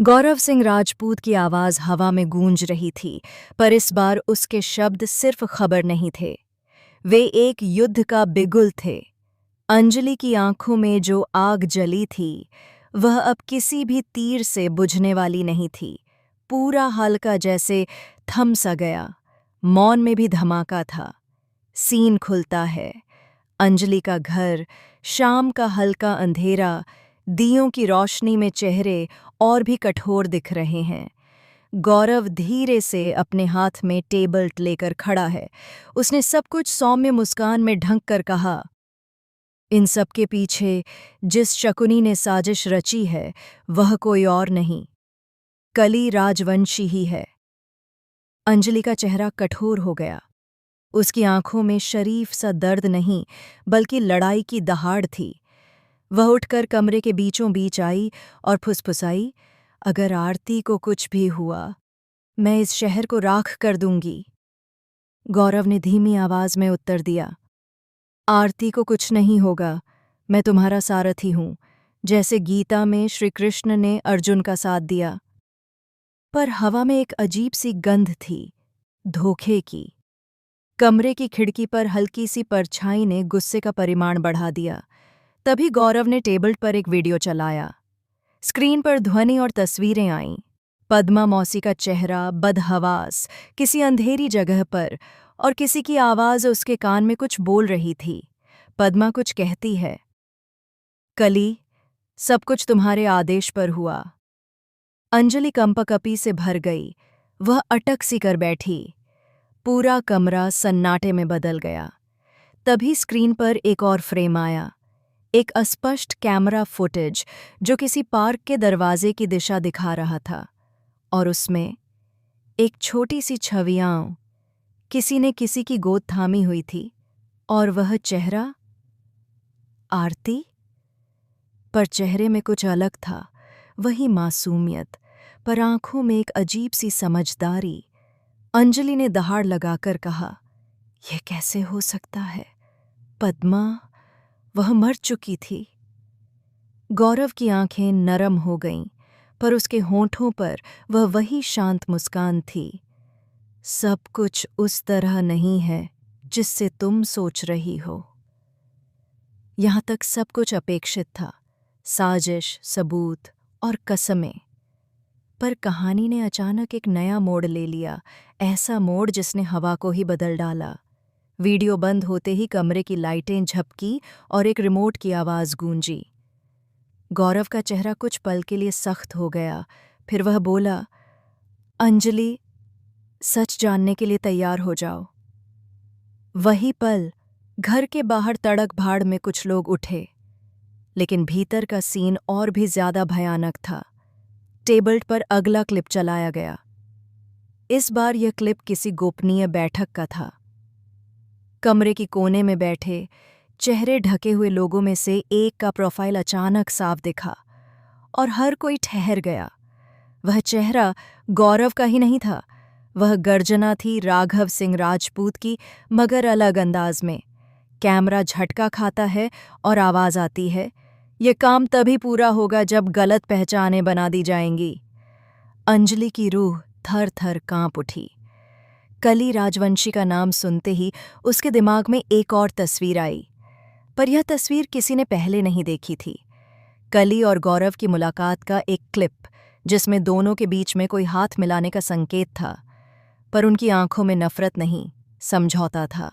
गौरव सिंह राजपूत की आवाज हवा में गूंज रही थी, पर इस बार उसके शब्द सिर्फ खबर नहीं थे। वे एक युद्ध का बिगुल थे। अंजलि की आंखों में जो आग जली थी, वह अब किसी भी तीर से बुझने वाली नहीं थी। पूरा हल्का जैसे थम सा गया। मौन में भी धमाका था। सीन खुलता है। अंजलि का घर, शाम का हल्का अंधेरा, दियों की रोशनी में चेहरे और भी कठोर दिख रहे हैं। गौरव धीरे से अपने हाथ में टेबल लेकर खड़ा है। उसने सब कुछ सौम्य मुस्कान में ढंक कर कहा, इन सब के पीछे जिस शकुनी ने साजिश रची है, वह कोई और नहीं, कली राजवंशी ही है। अंजलि का चेहरा कठोर हो गया। उसकी आंखों में शरीफ सा दर्द नहीं, बल्कि लड़ाई की दहाड़ थी। वह उठकर कमरे के बीचों बीच आई और फुसफुसाई, अगर आरती को कुछ भी हुआ, मैं इस शहर को राख कर दूंगी। गौरव ने धीमी आवाज में उत्तर दिया, आरती को कुछ नहीं होगा, मैं तुम्हारा सारथी हूं, जैसे गीता में श्री कृष्ण ने अर्जुन का साथ दिया। पर हवा में एक अजीब सी गंध थी, धोखे की। कमरे की खिड़की पर हल्की सी परछाई ने गुस्से का परिमाण बढ़ा दिया। तभी गौरव ने टेबल पर एक वीडियो चलाया। स्क्रीन पर ध्वनि और तस्वीरें आईं। पद्मा मौसी का चेहरा बदहवास किसी अंधेरी जगह पर, और किसी की आवाज़ उसके कान में कुछ बोल रही थी। पद्मा कुछ कहती है, कली, सब कुछ तुम्हारे आदेश पर हुआ। अंजलि कंपकपी से भर गई। वह अटक सी कर बैठी। पूरा कमरा सन्नाटे में बदल गया। तभी स्क्रीन पर एक और फ्रेम आया, एक अस्पष्ट कैमरा फुटेज जो किसी पार्क के दरवाजे की दिशा दिखा रहा था, और उसमें एक छोटी सी छवियां, किसी ने किसी की गोद थामी हुई थी, और वह चेहरा आरती। पर चेहरे में कुछ अलग था, वही मासूमियत, पर आंखों में एक अजीब सी समझदारी। अंजलि ने दहाड़ लगाकर कहा, यह कैसे हो सकता है? पद्मा, वह मर चुकी थी। गौरव की आंखें नरम हो गईं, पर उसके होंठों पर वह वही शांत मुस्कान थी। सब कुछ उस तरह नहीं है जिससे तुम सोच रही हो। यहां तक सब कुछ अपेक्षित था, साजिश, सबूत और कसमें। पर कहानी ने अचानक एक नया मोड़ ले लिया, ऐसा मोड़ जिसने हवा को ही बदल डाला। वीडियो बंद होते ही कमरे की लाइटें झपकी और एक रिमोट की आवाज़ गूंजी। गौरव का चेहरा कुछ पल के लिए सख्त हो गया। फिर वह बोला, अंजलि, सच जानने के लिए तैयार हो जाओ। वही पल घर के बाहर तड़क भाड़ में कुछ लोग उठे, लेकिन भीतर का सीन और भी ज्यादा भयानक था। टेबल पर अगला क्लिप चलाया गया। इस बार यह क्लिप किसी गोपनीय बैठक का था। कमरे की कोने में बैठे, चेहरे ढके हुए लोगों में से एक का प्रोफाइल अचानक साफ दिखा, और हर कोई ठहर गया। वह चेहरा गौरव का ही नहीं था। वह गर्जना थी राघव सिंह राजपूत की, मगर अलग अंदाज में। कैमरा झटका खाता है और आवाज आती है, ये काम तभी पूरा होगा जब गलत पहचानें बना दी जाएंगी। अंजलि की रूह थर थर कांप उठी। कली राजवंशी का नाम सुनते ही उसके दिमाग में एक और तस्वीर आई, पर यह तस्वीर किसी ने पहले नहीं देखी थी। कली और गौरव की मुलाकात का एक क्लिप, जिसमें दोनों के बीच में कोई हाथ मिलाने का संकेत था, पर उनकी आंखों में नफरत नहीं, समझौता था।